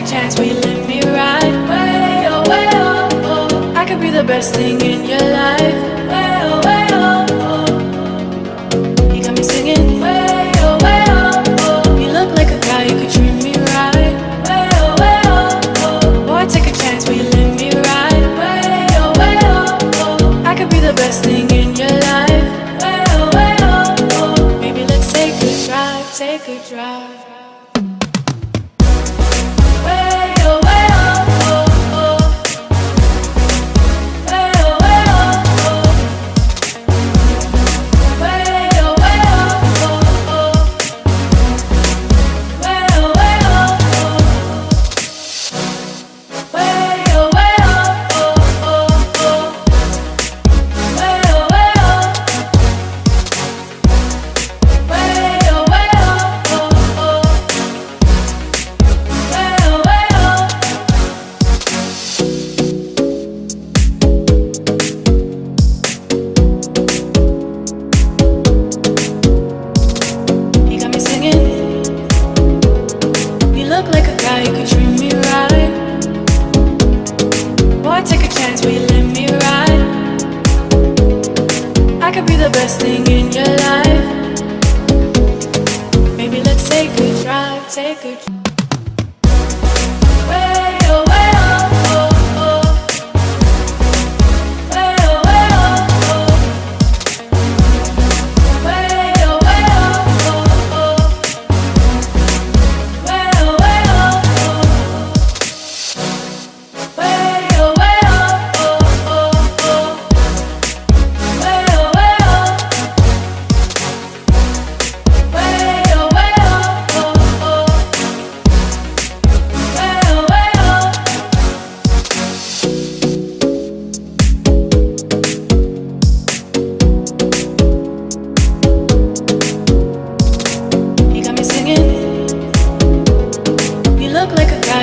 chance, will you let me ride? Way oh, way oh, oh. I could be the best thing in your life. Way oh, way oh, oh. You got me singing. Way oh, way oh, oh. You look like a guy who could treat me right. Way oh, oh. Boy, take a chance, will you let me ride? Way oh, oh. I could be the best thing in your life. Way oh, oh. Maybe let's take a drive, take a drive. You could treat me right. Boy, take a chance, will you let me ride? I could be the best thing in your life. Maybe let's take a drive, take a drive.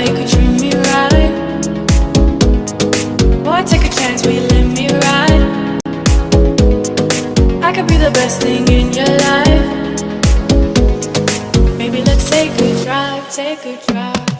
You could treat me right. Boy, take a chance, will you let me ride? I could be the best thing in your life. Maybe let's take a drive, take a drive.